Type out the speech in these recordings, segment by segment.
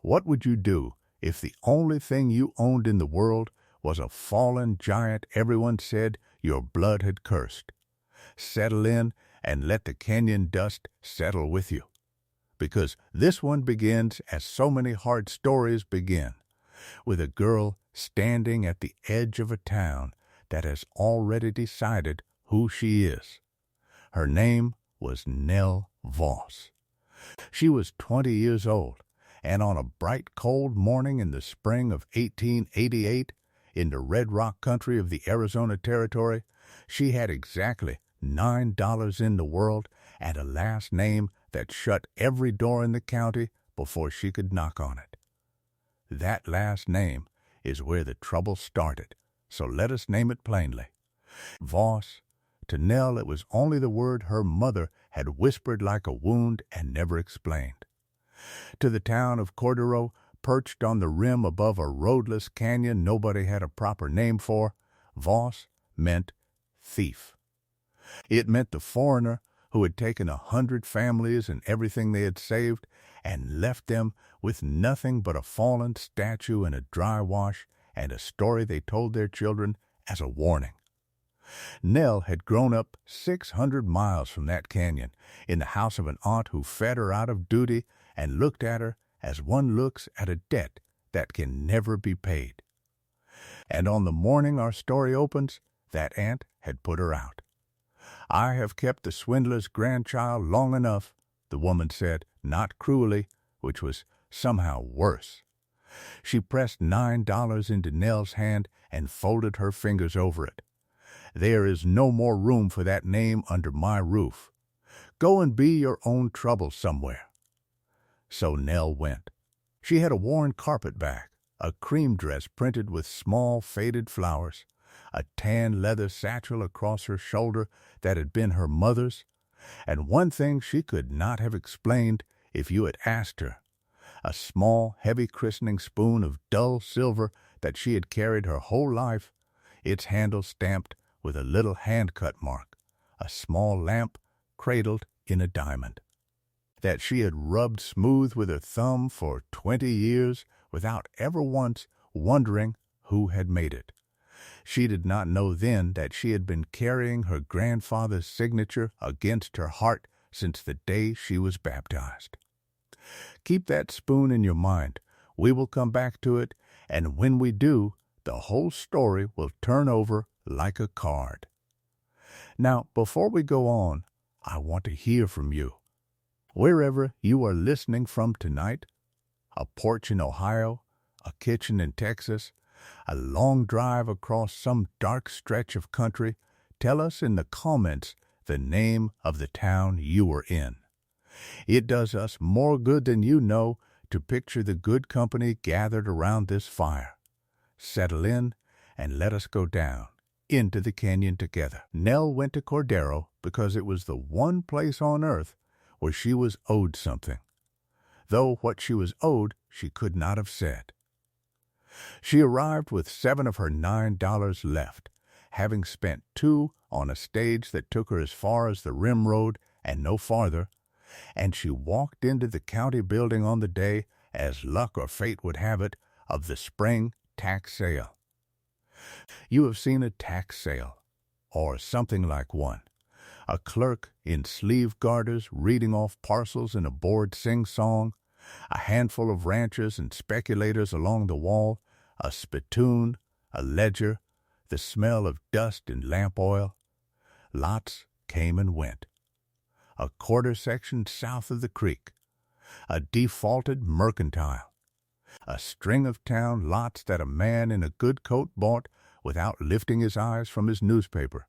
What would you do if the only thing you owned in the world was a fallen giant everyone said your blood had cursed? Settle in and let the canyon dust settle with you. Because this one begins as so many hard stories begin, with a girl standing at the edge of a town that has already decided who she is. Her name was Nell Voss. She was 20 years old, and on a bright, cold morning in the spring of 1888, in the Red Rock country of the Arizona Territory, she had exactly $9 in the world and a last name that shut every door in the county before she could knock on it. That last name is where the trouble started, so let us name it plainly. Voss. To Nell, it was only the word her mother had whispered like a wound and never explained. To the town of Cordero, perched on the rim above a roadless canyon nobody had a proper name for, Voss meant thief. It meant the foreigner who had taken 100 families and everything they had saved and left them with nothing but a fallen statue and a dry wash and a story they told their children as a warning. Nell had grown up 600 miles from that canyon in the house of an aunt who fed her out of duty and looked at her as one looks at a debt that can never be paid. And on the morning our story opens, that aunt had put her out. "I have kept the swindler's grandchild long enough," the woman said, not cruelly, which was somehow worse. She pressed $9 into Nell's hand and folded her fingers over it. "There is no more room for that name under my roof. Go and be your own trouble somewhere." So Nell went. She had a worn carpet bag, a cream dress printed with small faded flowers, a tan leather satchel across her shoulder that had been her mother's, and one thing she could not have explained if you had asked her, a small, heavy christening spoon of dull silver that she had carried her whole life, its handle stamped with a little hand-cut mark, a small lamp cradled in a diamond, that she had rubbed smooth with her thumb for 20 years without ever once wondering who had made it. She did not know then that she had been carrying her grandfather's signature against her heart since the day she was baptized. Keep that spoon in your mind. We will come back to it, and when we do, the whole story will turn over like a card. Now, before we go on, I want to hear from you. Wherever you are listening from tonight, a porch in Ohio, a kitchen in Texas, a long drive across some dark stretch of country, tell us in the comments the name of the town you were in. It does us more good than you know to picture the good company gathered around this fire. Settle in and let us go down into the canyon together. Nell went to Cordero because it was the one place on earth where she was owed something, though what she was owed she could not have said. She arrived with $7 of her $9 left, having spent $2 on a stage that took her as far as the Rim Road and no farther, and she walked into the county building on the day, as luck or fate would have it, of the spring tax sale. You have seen a tax sale, or something like one. A clerk in sleeve garters reading off parcels in a bored sing-song, a handful of ranchers and speculators along the wall, a spittoon, a ledger, the smell of dust and lamp oil. Lots came and went. A quarter section south of the creek, a defaulted mercantile, a string of town lots that a man in a good coat bought without lifting his eyes from his newspaper.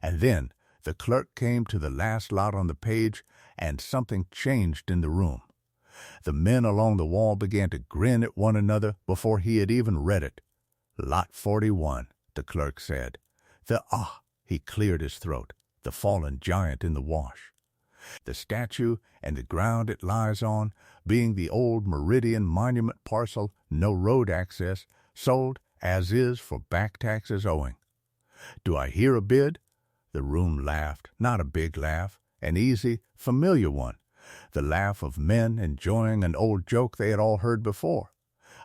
And then the clerk came to the last lot on the page, and something changed in the room. The men along the wall began to grin at one another before he had even read it. "Lot 41, the clerk said. He cleared his throat, the fallen giant in the wash. The statue and the ground it lies on, being the old Meridian Monument parcel, no road access, sold as is for back taxes owing. Do I hear a bid?" The room laughed, not a big laugh, an easy, familiar one, the laugh of men enjoying an old joke they had all heard before.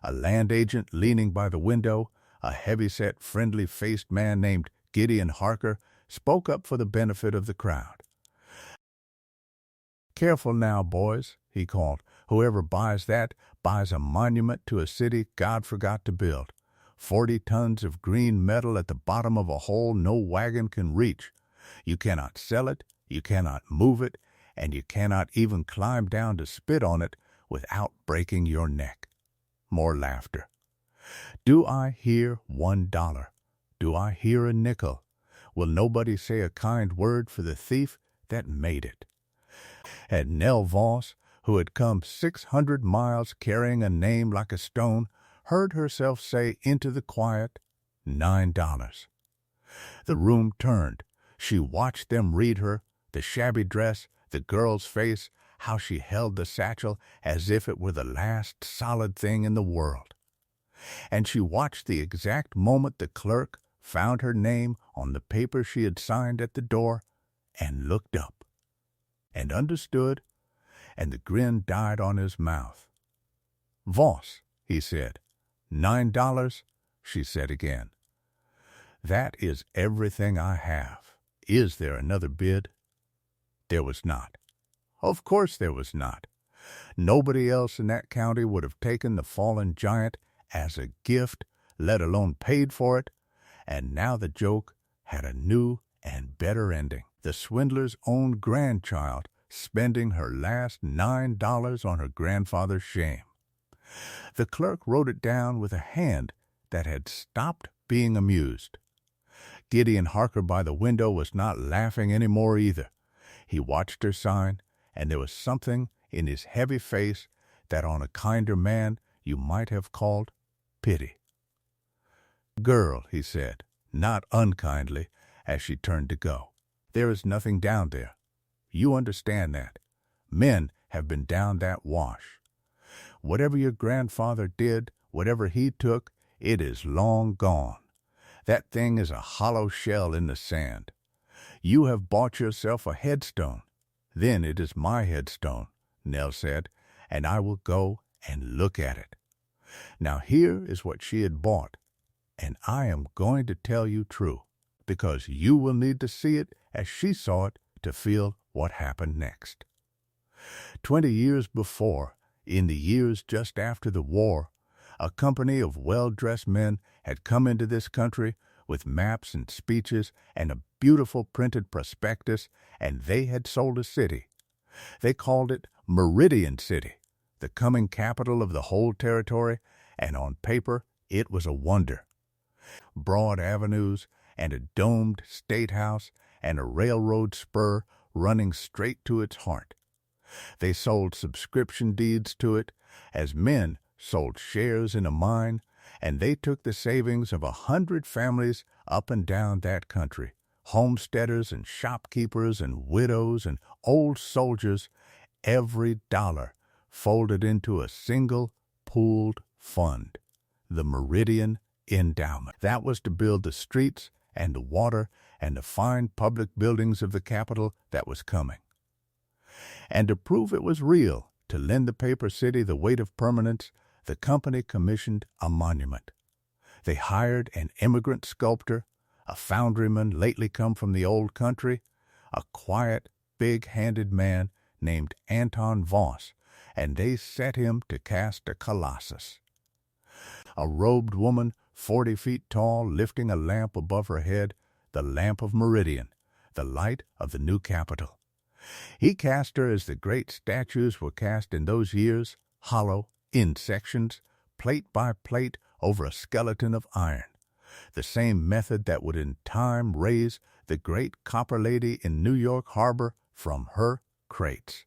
A land agent leaning by the window, a heavy-set, friendly-faced man named Gideon Harker, spoke up for the benefit of the crowd. "Careful now, boys," he called. "Whoever buys that buys a monument to a city God forgot to build. 40 tons of green metal at the bottom of a hole no wagon can reach. You cannot sell it, you cannot move it, and you cannot even climb down to spit on it without breaking your neck." More laughter. "Do I hear $1? Do I hear a nickel? Will nobody say a kind word for the thief that made it?" And Nell Voss, who had come 600 miles carrying a name like a stone, heard herself say into the quiet, $9. The room turned. She watched them read her, the shabby dress, the girl's face, how she held the satchel as if it were the last solid thing in the world. And she watched the exact moment the clerk found her name on the paper she had signed at the door and looked up and understood, and the grin died on his mouth. "Voss," he said. $9, she said again. "That is everything I have. Is there another bid?" There was not. Of course there was not. Nobody else in that county would have taken the fallen giant as a gift, let alone paid for it, and now the joke had a new and better ending. The swindler's own grandchild spending her last $9 on her grandfather's shame. The clerk wrote it down with a hand that had stopped being amused. Gideon Harker by the window was not laughing any more either. He watched her sign, and there was something in his heavy face that on a kinder man you might have called pity. "Girl," he said, not unkindly, as she turned to go, "there is nothing down there. You understand that. Men have been down that wash. Whatever your grandfather did, whatever he took, it is long gone. That thing is a hollow shell in the sand. You have bought yourself a headstone. Then it is my headstone," Nell said, "and I will go and look at it." Now here is what she had bought, and I am going to tell you true, because you will need to see it as she saw it to feel what happened next. 20 years before, in the years just after the war, a company of well-dressed men had come into this country with maps and speeches and a beautiful printed prospectus, and they had sold a city. They called it Meridian City, the coming capital of the whole territory, and on paper it was a wonder. Broad avenues and a domed state house and a railroad spur running straight to its heart. They sold subscription deeds to it, as men sold shares in a mine, and they took the savings of 100 families up and down that country, homesteaders and shopkeepers and widows and old soldiers, every dollar folded into a single pooled fund, the Meridian Endowment. That was to build the streets and the water and the fine public buildings of the capital that was coming. And to prove it was real, to lend the paper city the weight of permanence, the company commissioned a monument. They hired an immigrant sculptor, a foundryman lately come from the old country, a quiet, big-handed man named Anton Voss, and they set him to cast a Colossus. A robed woman, 40 feet tall, lifting a lamp above her head, the lamp of Meridian, the light of the new capital. He cast her as the great statues were cast in those years, hollow, in sections, plate by plate over a skeleton of iron, the same method that would in time raise the great copper lady in New York Harbor from her crates.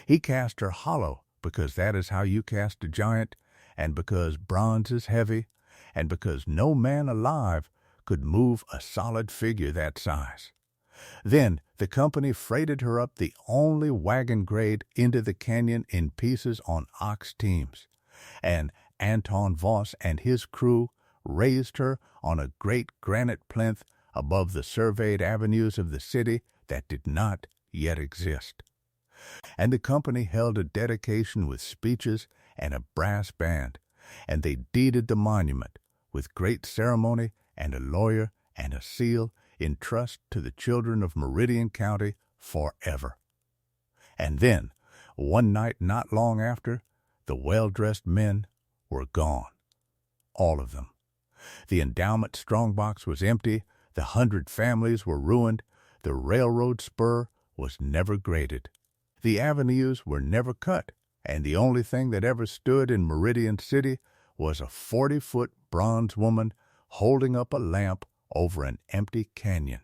He cast her hollow because that is how you cast a giant, and because bronze is heavy, and because no man alive could move a solid figure that size. Then the company freighted her up the only wagon grade into the canyon in pieces on ox teams, and Anton Voss and his crew raised her on a great granite plinth above the surveyed avenues of the city that did not yet exist. And the company held a dedication with speeches and a brass band, and they deeded the monument with great ceremony and a lawyer and a seal in trust to the children of Meridian County forever. And then, one night not long after, the well-dressed men were gone, all of them. The endowment strongbox was empty, the 100 families were ruined, the railroad spur was never graded. The avenues were never cut, and the only thing that ever stood in Meridian City was a 40-foot bronze woman holding up a lamp over an empty canyon.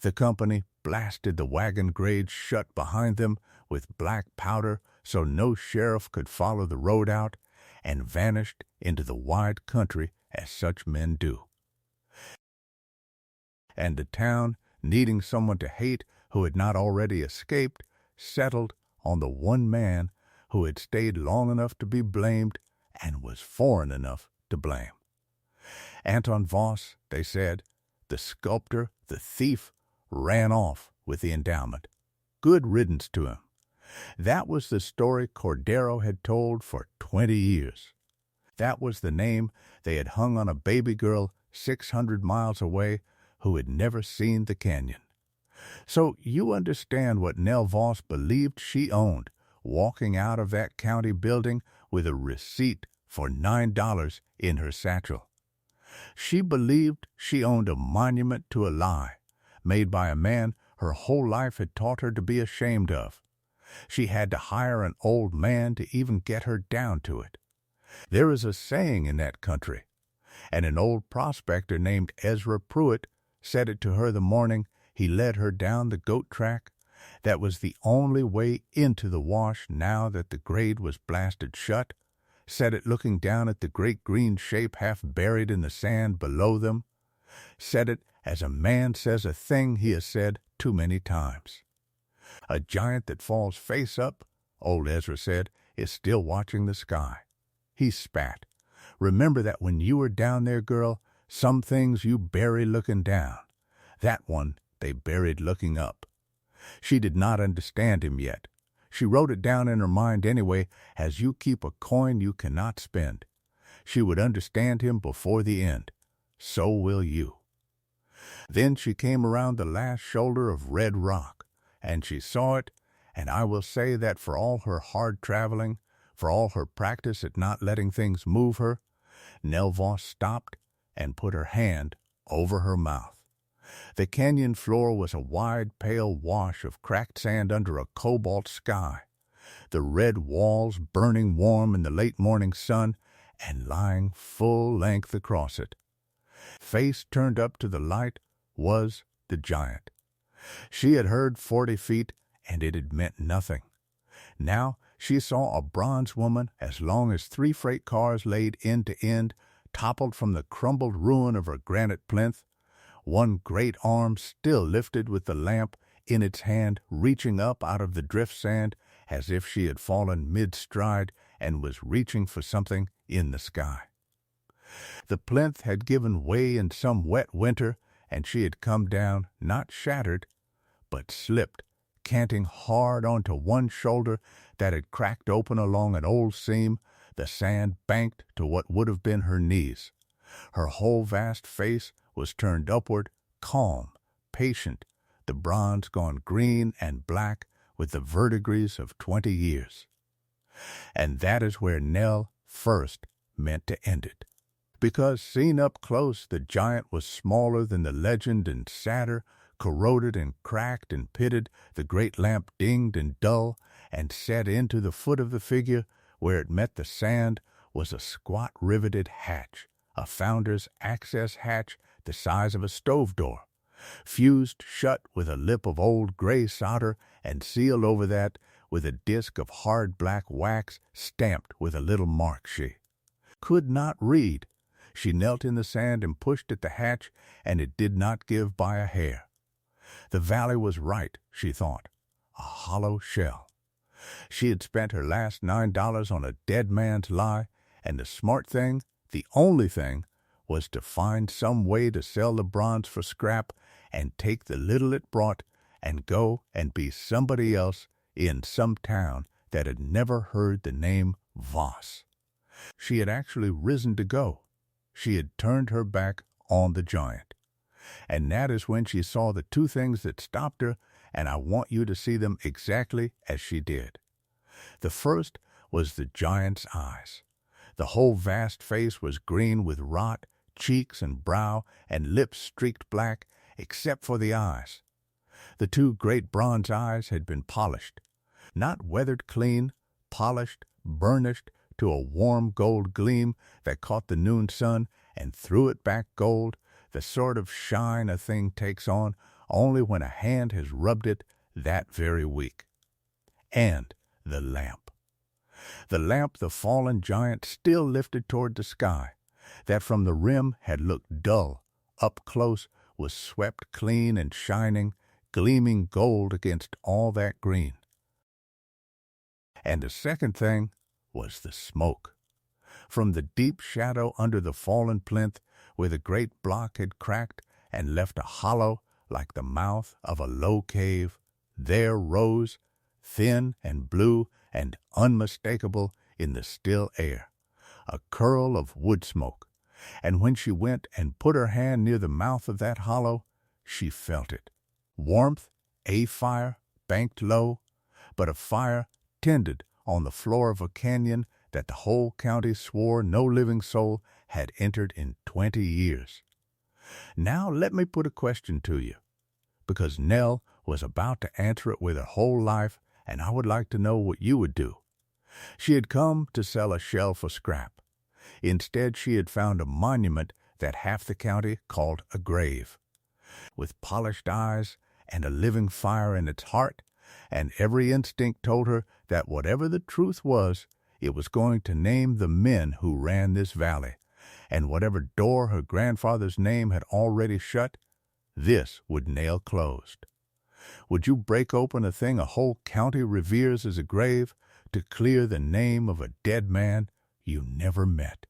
The company blasted the wagon grades shut behind them with black powder so no sheriff could follow the road out, and vanished into the wide country as such men do. And the town, needing someone to hate who had not already escaped, settled on the one man who had stayed long enough to be blamed and was foreign enough to blame. Anton Voss, they said, the sculptor, the thief, ran off with the endowment. Good riddance to him. That was the story Cordero had told for 20 years. That was the name they had hung on a baby girl 600 miles away who had never seen the canyon. So you understand what Nell Voss believed she owned, walking out of that county building with a receipt for $9 in her satchel. She believed she owned a monument to a lie, made by a man her whole life had taught her to be ashamed of. She had to hire an old man to even get her down to it. There is a saying in that country, and an old prospector named Ezra Pruitt said it to her the morning he led her down the goat track. That was the only way into the wash now that the grade was blasted shut. Said it looking down at the great green shape half buried in the sand below them. Said it as a man says a thing he has said too many times. A giant that falls face up, old Ezra said, is still watching the sky. He spat. Remember that when you were down there, girl, some things you bury looking down. That one they buried looking up. She did not understand him yet. She wrote it down in her mind anyway, as you keep a coin you cannot spend. She would understand him before the end. So will you. Then she came around the last shoulder of red rock, and she saw it, and I will say that for all her hard traveling, for all her practice at not letting things move her, Nell Voss stopped and put her hand over her mouth. The canyon floor was a wide, pale wash of cracked sand under a cobalt sky, the red walls burning warm in the late morning sun and lying full length across it. Face turned up to the light was the giant. She had heard 40 feet, and it had meant nothing. Now she saw a bronze woman as long as 3 freight cars laid end to end, toppled from the crumbled ruin of her granite plinth, one great arm still lifted with the lamp in its hand reaching up out of the drift sand as if she had fallen mid-stride and was reaching for something in the sky. The plinth had given way in some wet winter, and she had come down, not shattered, but slipped, canting hard onto one shoulder that had cracked open along an old seam, the sand banked to what would have been her knees. Her whole vast face was turned upward, calm, patient, the bronze gone green and black with the verdigris of 20 years. And that is where Nell first meant to end it. Because seen up close, the giant was smaller than the legend and sadder, corroded and cracked and pitted, the great lamp dinged and dull, and set into the foot of the figure, where it met the sand, was a squat riveted hatch, a founder's access hatch the size of a stove door, fused shut with a lip of old gray solder and sealed over that with a disk of hard black wax stamped with a little mark she could not read. She knelt in the sand and pushed at the hatch, and it did not give by a hair. The valley was right, she thought, a hollow shell. She had spent her last $9 on a dead man's lie, and the smart thing, the only thing, was to find some way to sell the bronze for scrap and take the little it brought and go and be somebody else in some town that had never heard the name Voss. She had actually risen to go. She had turned her back on the giant. And that is when she saw the two things that stopped her, and I want you to see them exactly as she did. The first was the giant's eyes. The whole vast face was green with rot, cheeks and brow and lips streaked black, except for the eyes. The two great bronze eyes had been polished, not weathered clean, polished, burnished to a warm gold gleam that caught the noon sun and threw it back gold, the sort of shine a thing takes on only when a hand has rubbed it that very week. And the lamp. The lamp the fallen giant still lifted toward the sky, that from the rim had looked dull, up close was swept clean and shining, gleaming gold against all that green. And the second thing was the smoke. From the deep shadow under the fallen plinth, where the great block had cracked and left a hollow like the mouth of a low cave, there rose, thin and blue and unmistakable in the still air, a curl of wood smoke, and when she went and put her hand near the mouth of that hollow, she felt it. Warmth, a fire, banked low, but a fire tended on the floor of a canyon that the whole county swore no living soul had entered in 20 years. Now let me put a question to you, because Nell was about to answer it with her whole life, and I would like to know what you would do. She had come to sell a shell for scrap. Instead, she had found a monument that half the county called a grave. With polished eyes and a living fire in its heart, and every instinct told her that whatever the truth was, it was going to name the men who ran this valley, and whatever door her grandfather's name had already shut, this would nail closed. Would you break open a thing a whole county reveres as a grave to clear the name of a dead man you never met?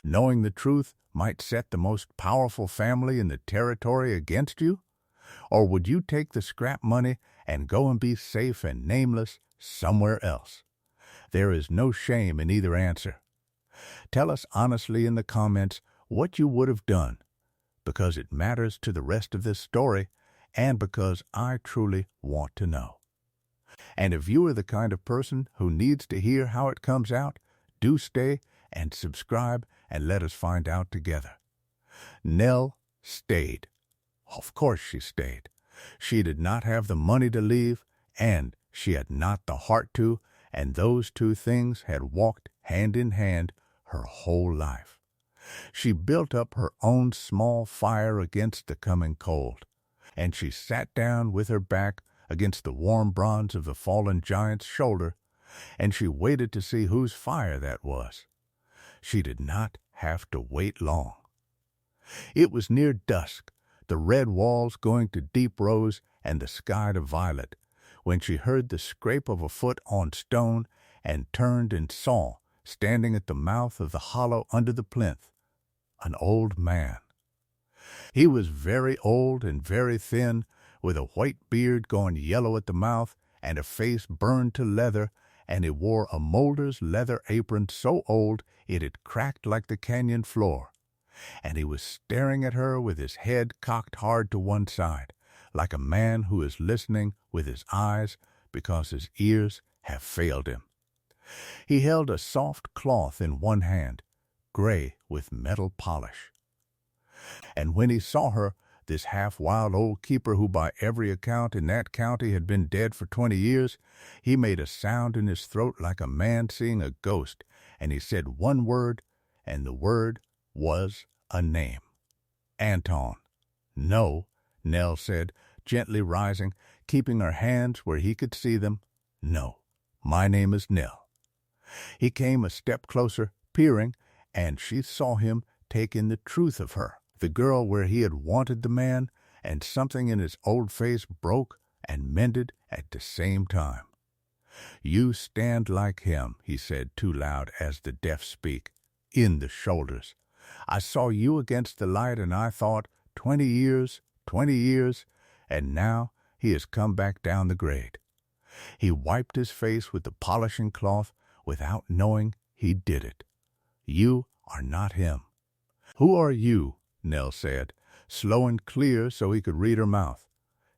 Knowing the truth might set the most powerful family in the territory against you? Or would you take the scrap money and go and be safe and nameless somewhere else? There is no shame in either answer. Tell us honestly in the comments what you would have done, because it matters to the rest of this story and because I truly want to know. And if you are the kind of person who needs to hear how it comes out, do stay and subscribe and let us find out together. Nell stayed. Of course she stayed. She did not have the money to leave, and she had not the heart to, and those two things had walked hand in hand her whole life. She built up her own small fire against the coming cold, and she sat down with her back against the warm bronze of the fallen giant's shoulder, and she waited to see whose fire that was. She did not have to wait long. It was near dusk, the red walls going to deep rose and the sky to violet, when she heard the scrape of a foot on stone and turned and saw, standing at the mouth of the hollow under the plinth, an old man. He was very old and very thin, with a white beard going yellow at the mouth and a face burned to leather, and he wore a molder's leather apron so old it had cracked like the canyon floor. And he was staring at her with his head cocked hard to one side, like a man who is listening with his eyes because his ears have failed him. He held a soft cloth in one hand, gray with metal polish. And when he saw her, this half-wild old keeper who by every account in that county had been dead for 20 years, he made a sound in his throat like a man seeing a ghost, and he said one word, and the word was a name. Anton. No, Nell said, gently rising, keeping her hands where he could see them. No, my name is Nell. He came a step closer, peering, and she saw him take in the truth of her, the girl where he had wanted the man, and something in his old face broke and mended at the same time. You stand like him, he said too loud as the deaf speak, in the shoulders. I saw you against the light, and I thought, 20 years, and now he has come back down the grade. He wiped his face with the polishing cloth without knowing he did it. You are not him. Who are you? Nell said, slow and clear so he could read her mouth.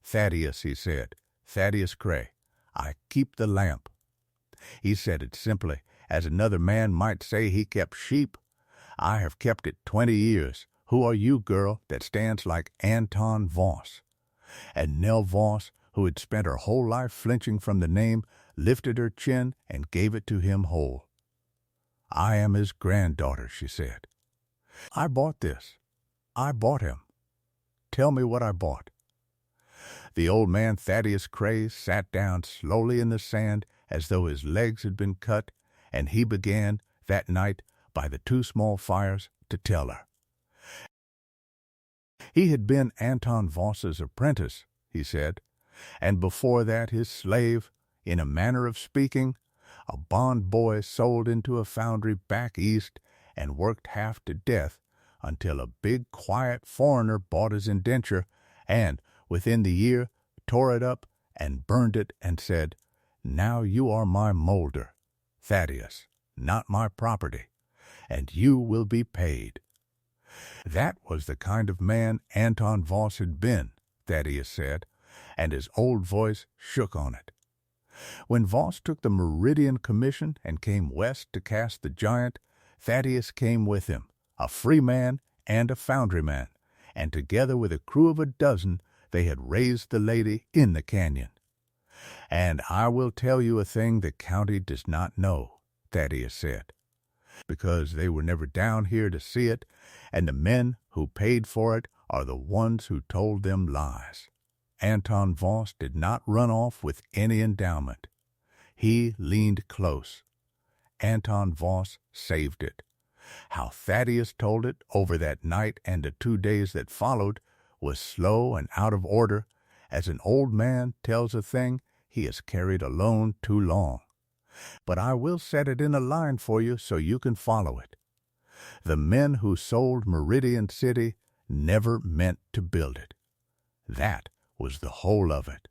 Thaddeus, he said, Thaddeus Cray. I keep the lamp. He said it simply, as another man might say he kept sheep. I have kept it 20 years. Who are you, girl, that stands like Anton Voss? And Nell Voss, who had spent her whole life flinching from the name, lifted her chin and gave it to him whole. I am his granddaughter, she said. I bought this. I bought him. Tell me what I bought. The old man Thaddeus Cray sat down slowly in the sand as though his legs had been cut, and he began, that night, by the two small fires, to tell her. He had been Anton Voss's apprentice, he said, and before that his slave, in a manner of speaking, a bond boy sold into a foundry back east and worked half to death until a big, quiet foreigner bought his indenture and, within the year, tore it up and burned it and said, Now you are my molder, Thaddeus, not my property, and you will be paid. That was the kind of man Anton Voss had been, Thaddeus said, and his old voice shook on it. When Voss took the Meridian Commission and came west to cast the giant, Thaddeus came with him, a free man and a foundryman, and together with a crew of a dozen they had raised the lady in the canyon. And I will tell you a thing the county does not know, Thaddeus said, because they were never down here to see it, and the men who paid for it are the ones who told them lies. Anton Voss did not run off with any endowment. He leaned close. Anton Voss saved it. How Thaddeus told it over that night and the 2 days that followed was slow and out of order, as an old man tells a thing he has carried alone too long. But I will set it in a line for you so you can follow it. The men who sold Meridian City never meant to build it. That was the whole of it.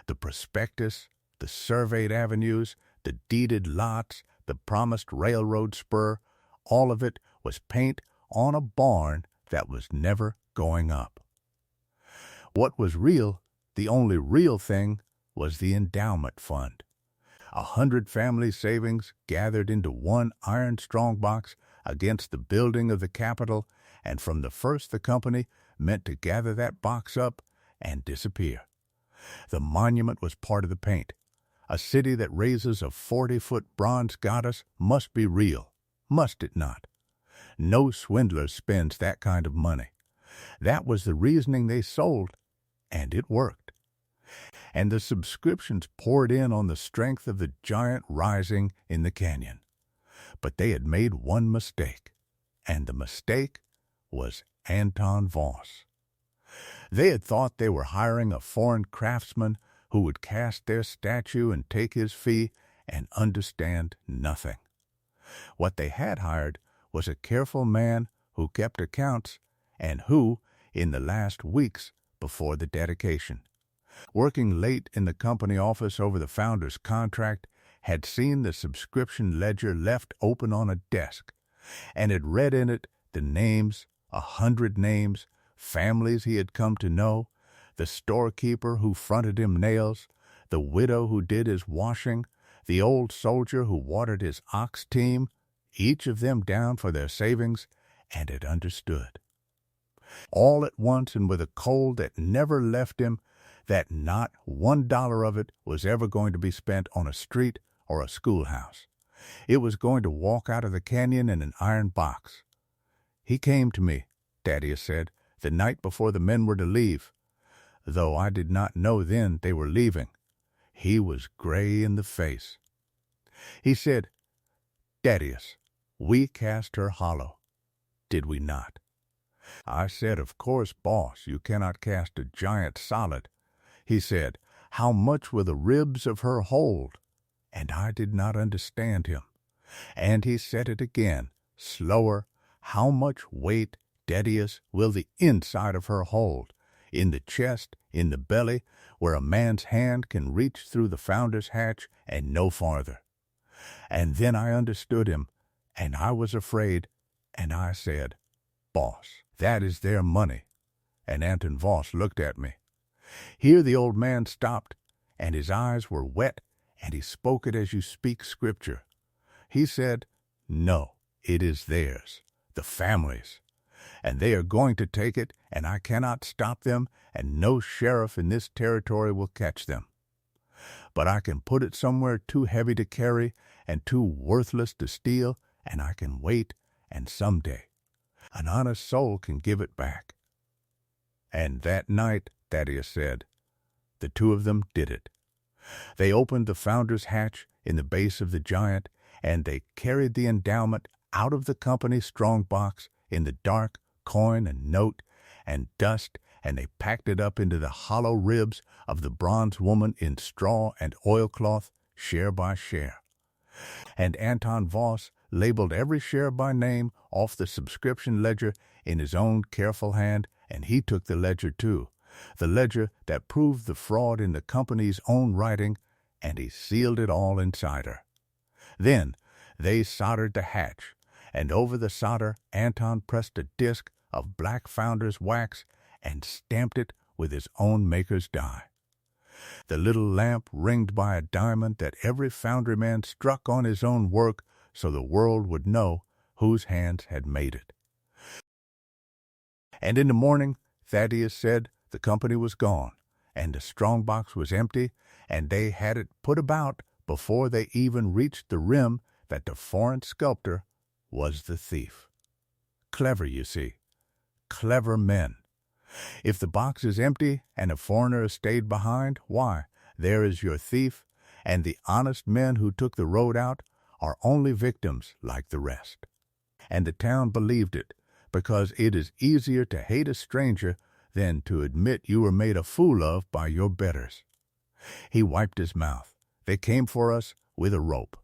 The prospectus, the surveyed avenues, the deeded lots, the promised railroad spur, all of it was paint on a barn that was never going up. What was real, the only real thing, was the endowment fund. 100 family savings gathered into one iron strongbox against the building of the Capitol, and from the first the company meant to gather that box up and disappear. The monument was part of the paint. A city that raises a 40-foot bronze goddess must be real, must it not? No swindler spends that kind of money. That was the reasoning they sold, and it worked. And the subscriptions poured in on the strength of the giant rising in the canyon. But they had made one mistake, and the mistake was Anton Voss. They had thought they were hiring a foreign craftsman who would cast their statue and take his fee and understand nothing. What they had hired was a careful man who kept accounts and who, in the last weeks before the dedication, working late in the company office over the founder's contract, had seen the subscription ledger left open on a desk, and had read in it the names, 100 names, families he had come to know, the storekeeper who fronted him nails, the widow who did his washing, the old soldier who watered his ox team, each of them down for their savings, and had understood. All at once and with a cold that never left him, that not $1 of it was ever going to be spent on a street or a schoolhouse. It was going to walk out of the canyon in an iron box. He came to me, Thaddeus said, the night before the men were to leave. Though I did not know then they were leaving. He was gray in the face. He said, Thaddeus, we cast her hollow, did we not? I said, Of course, boss, you cannot cast a giant solid. He said, How much will the ribs of her hold? And I did not understand him. And he said it again, slower, How much weight, Thaddeus, will the inside of her hold? in the chest, in the belly, where a man's hand can reach through the founder's hatch and no farther. And then I understood him, and I was afraid, and I said, "Boss, that is their money." And Anton Voss looked at me. Here the old man stopped, and his eyes were wet, and he spoke it as you speak Scripture. He said, "No, it is theirs, the family's. And they are going to take it, and I cannot stop them, and no sheriff in this territory will catch them. But I can put it somewhere too heavy to carry and too worthless to steal, and I can wait, and someday an honest soul can give it back." And that night, Thaddeus said, the two of them did it. They opened the founder's hatch in the base of the giant, and they carried the endowment out of the company's strong box in the dark, coin and note and dust, and they packed it up into the hollow ribs of the bronze woman in straw and oilcloth, share by share. And Anton Voss labeled every share by name off the subscription ledger in his own careful hand, and he took the ledger too, the ledger that proved the fraud in the company's own writing, and he sealed it all inside her. Then they soldered the hatch, and over the solder Anton pressed a disc of black founder's wax and stamped it with his own maker's die. The little lamp ringed by a diamond that every foundryman struck on his own work so the world would know whose hands had made it. And in the morning, Thaddeus said the company was gone, and the strong box was empty, and they had it put about before they even reached the rim that the foreign sculptor was the thief. Clever, you see. Clever men. If the box is empty and a foreigner has stayed behind, why, there is your thief, and the honest men who took the road out are only victims like the rest. And the town believed it, because it is easier to hate a stranger than to admit you were made a fool of by your betters. He wiped his mouth. They came for us with a rope.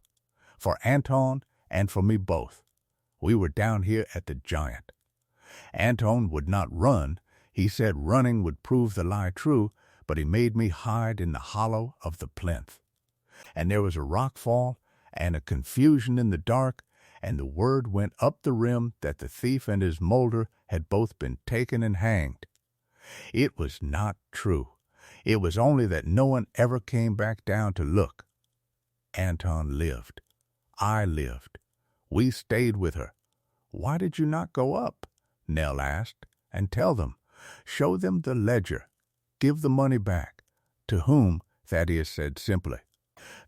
For Anton and for me both. We were down here at the Giant. Anton would not run. He said running would prove the lie true, but he made me hide in the hollow of the plinth. And there was a rock fall and a confusion in the dark, and the word went up the rim that the thief and his molder had both been taken and hanged. It was not true. It was only that no one ever came back down to look. Anton lived. I lived. We stayed with her. Why did you not go up? Nell asked, and tell them. Show them the ledger. Give the money back. To whom? Thaddeus said simply.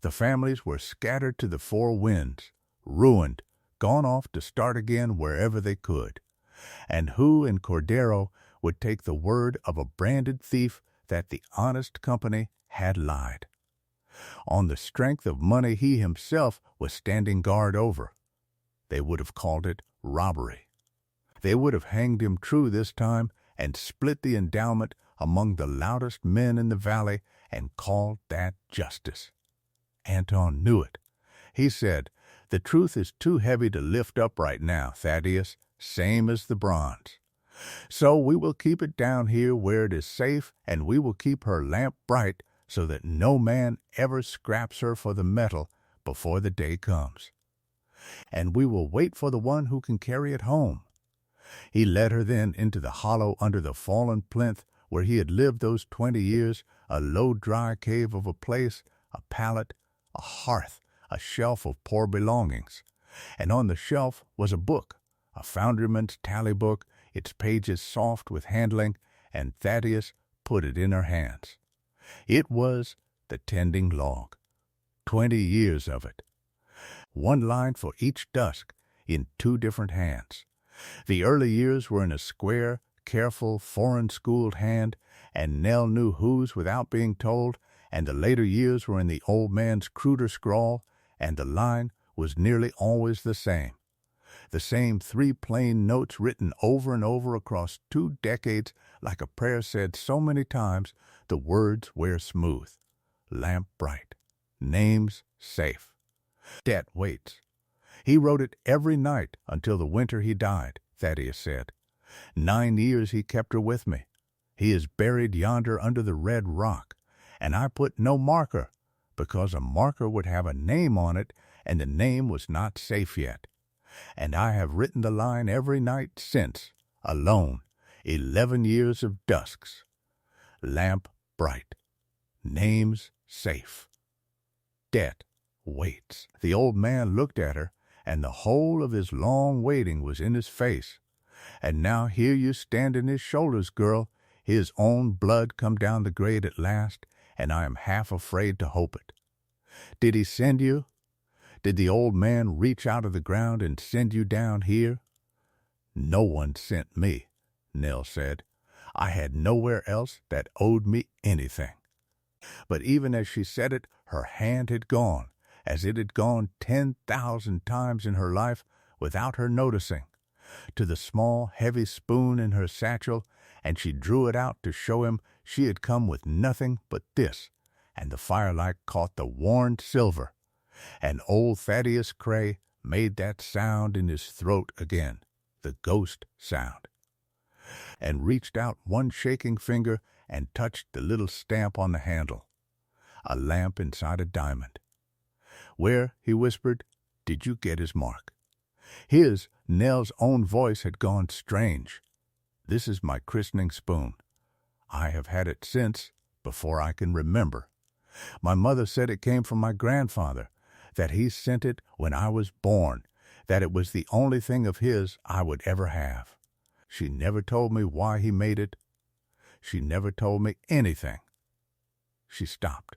The families were scattered to the four winds, ruined, gone off to start again wherever they could. And who in Cordero would take the word of a branded thief that the honest company had lied? On the strength of money he himself was standing guard over. They would have called it robbery. They would have hanged him true this time and split the endowment among the loudest men in the valley and called that justice. Anton knew it. He said, "The truth is too heavy to lift up right now, Thaddeus, same as the bronze. So we will keep it down here where it is safe, and we will keep her lamp bright so that no man ever scraps her for the metal before the day comes. And we will wait for the one who can carry it home." He led her then into the hollow under the fallen plinth where he had lived those 20 years, a low dry cave of a place, a pallet, a hearth, a shelf of poor belongings. And on the shelf was a book, a foundryman's tally book, its pages soft with handling, and Thaddeus put it in her hands. It was the tending log. 20 years of it. One line for each dusk in 2 different hands. The early years were in a square, careful, foreign-schooled hand, and Nell knew whose without being told, and the later years were in the old man's cruder scrawl, and the line was nearly always the same 3 plain notes written over and over across 2 decades like a prayer said so many times the words wear smooth. Lamp bright. Names safe. Debt waits. He wrote it every night until the winter he died, Thaddeus said. 9 years he kept her with me. He is buried yonder under the red rock, and I put no marker, because a marker would have a name on it, and the name was not safe yet. And I have written the line every night since, alone, 11 years of dusks. Lamp bright, names safe. Debt waits. The old man looked at her, and the whole of his long waiting was in his face. And now here you stand in his shoulders, girl, his own blood come down the grade at last, and I am half afraid to hope it. Did he send you? Did the old man reach out of the ground and send you down here? No one sent me, Nell said. I had nowhere else that owed me anything. But even as she said it, her hand had gone, as it had gone 10,000 times in her life without her noticing, to the small, heavy spoon in her satchel, and she drew it out to show him she had come with nothing but this, and the firelight caught the worn silver, and old Thaddeus Cray made that sound in his throat again, the ghost sound, and reached out one shaking finger and touched the little stamp on the handle, a lamp inside a diamond. Where, he whispered, did you get his mark? His, Nell's own voice had gone strange. This is my christening spoon. I have had it since, before I can remember. My mother said it came from my grandfather, that he sent it when I was born, that it was the only thing of his I would ever have. She never told me why he made it. She never told me anything. She stopped.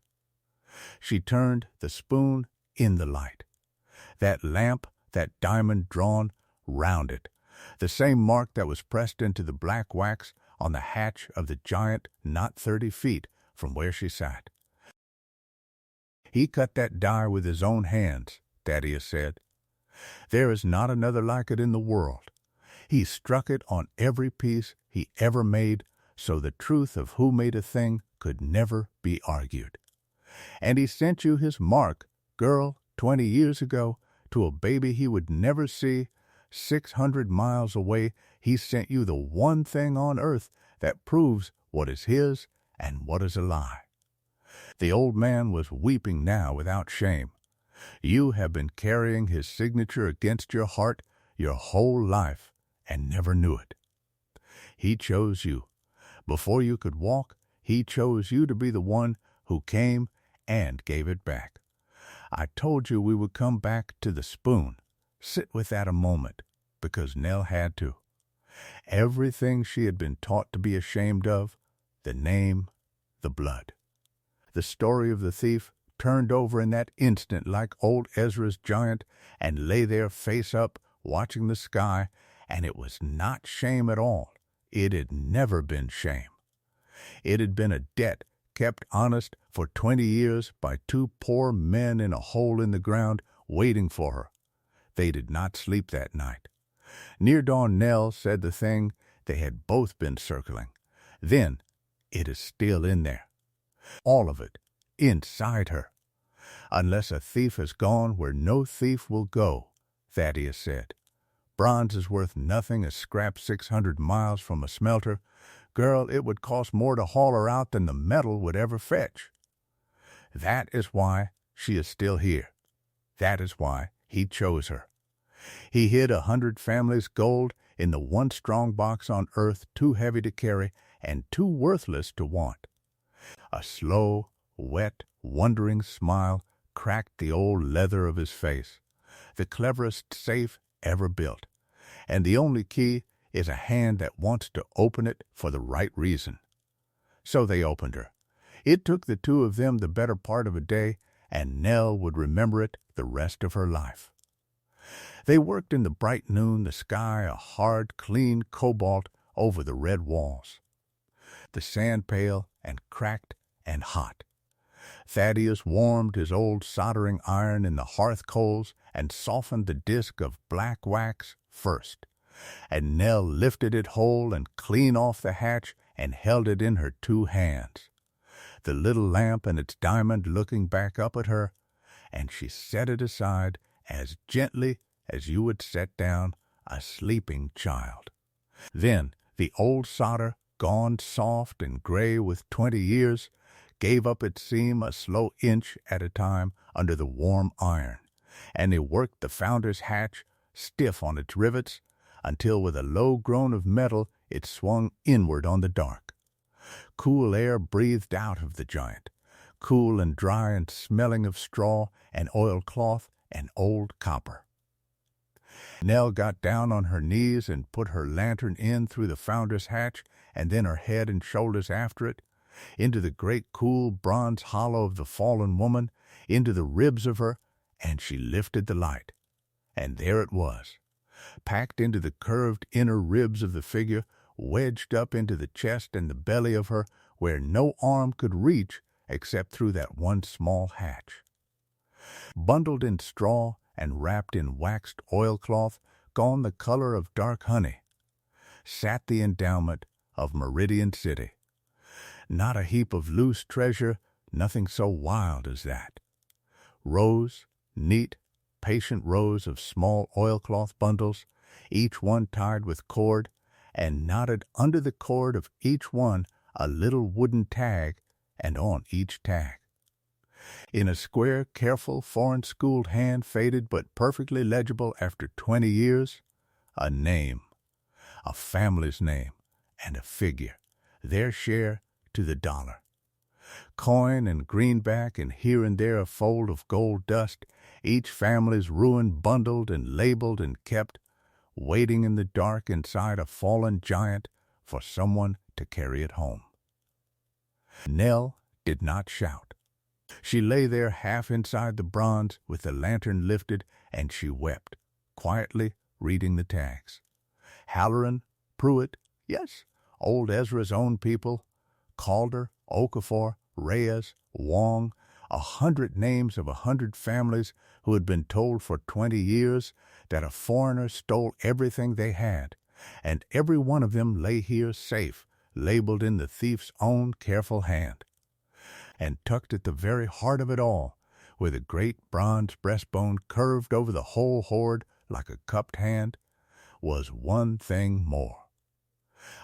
She turned the spoon in the light. That lamp, that diamond drawn round it, the same mark that was pressed into the black wax on the hatch of the giant not 30 feet from where she sat. He cut that die with his own hands, Thaddeus said. There is not another like it in the world. He struck it on every piece he ever made, so the truth of who made a thing could never be argued. And he sent you his mark, girl, 20 years ago, to a baby he would never see. 600 miles away, he sent you the one thing on earth that proves what is his and what is a lie. The old man was weeping now without shame. You have been carrying his signature against your heart your whole life and never knew it. He chose you. Before you could walk, he chose you to be the one who came and gave it back. I told you we would come back to the spoon. Sit with that a moment, because Nell had to. Everything she had been taught to be ashamed of, the name, the blood. The story of the thief turned over in that instant like old Ezra's giant and lay there face up, watching the sky, and it was not shame at all. It had never been shame. It had been a debt kept honest for 20 years by two poor men in a hole in the ground waiting for her. They did not sleep that night. Near dawn Nell said the thing they had both been circling. Then, it is still in there. All of it, inside her. Unless a thief has gone where no thief will go, Thaddeus said. Bronze is worth nothing a scrap 600 miles from a smelter. Girl, it would cost more to haul her out than the metal would ever fetch. That is why she is still here. That is why he chose her. He hid 100 families' gold in the one strong box on earth too heavy to carry and too worthless to want. A slow, wet, wondering smile cracked the old leather of his face. The cleverest safe ever built. And the only key is a hand that wants to open it for the right reason. So they opened her. It took the two of them the better part of a day, and Nell would remember it the rest of her life. They worked in the bright noon, the sky a hard, clean cobalt over the red walls. The sand pale and cracked and hot. Thaddeus warmed his old soldering iron in the hearth coals and softened the disk of black wax first, and Nell lifted it whole and clean off the hatch and held it in her two hands, the little lamp and its diamond looking back up at her, and she set it aside as gently as you would set down a sleeping child. Then the old solder gone soft and gray with 20 years, gave up its seam a slow inch at a time under the warm iron, and he worked the founder's hatch stiff on its rivets until with a low groan of metal it swung inward on the dark. Cool air breathed out of the giant, cool and dry and smelling of straw and oilcloth and old copper. Nell got down on her knees and put her lantern in through the founder's hatch and then her head and shoulders after it, into the great cool bronze hollow of the fallen woman, into the ribs of her, and she lifted the light. And there it was, packed into the curved inner ribs of the figure, wedged up into the chest and the belly of her, where no arm could reach except through that one small hatch. Bundled in straw and wrapped in waxed oilcloth, gone the color of dark honey, sat the endowment of Meridian City. Not a heap of loose treasure, nothing so wild as that. Rows, neat, patient rows of small oilcloth bundles, each one tied with cord, and knotted under the cord of each one a little wooden tag, and on each tag, in a square, careful, foreign-schooled hand, faded but perfectly legible after 20 years, a name, a family's name, and a figure, their share to the dollar. Coin and greenback, and here and there a fold of gold dust, each family's ruin bundled and labeled and kept, waiting in the dark inside a fallen giant for someone to carry it home. Nell did not shout. She lay there half inside the bronze with the lantern lifted, and she wept, quietly reading the tags. Halloran, Pruitt, yes, old Ezra's own people, Calder, Okafor, Reyes, Wong, 100 names of 100 families who had been told for 20 years that a foreigner stole everything they had, and every one of them lay here safe, labeled in the thief's own careful hand. And tucked at the very heart of it all, where the great bronze breastbone curved over the whole hoard like a cupped hand, was one thing more.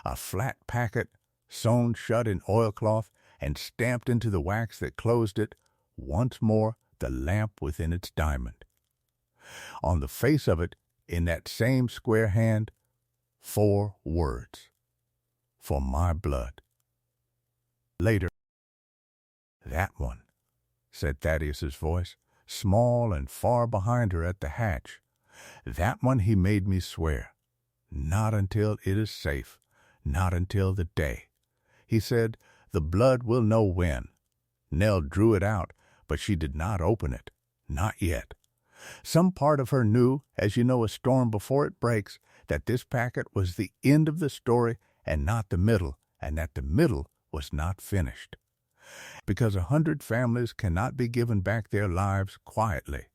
A flat packet, sewn shut in oilcloth and stamped into the wax that closed it, once more the lamp within its diamond. On the face of it, in that same square hand, 4 words: "For my blood." Later, "That one," said Thaddeus's voice, small and far behind her at the hatch. "That one he made me swear. Not until it is safe, not until the day. He said, the blood will know when." Nell drew it out, but she did not open it. Not yet. Some part of her knew, as you know a storm before it breaks, that this packet was the end of the story and not the middle, and that the middle was not finished. Because 100 families cannot be given back their lives quietly.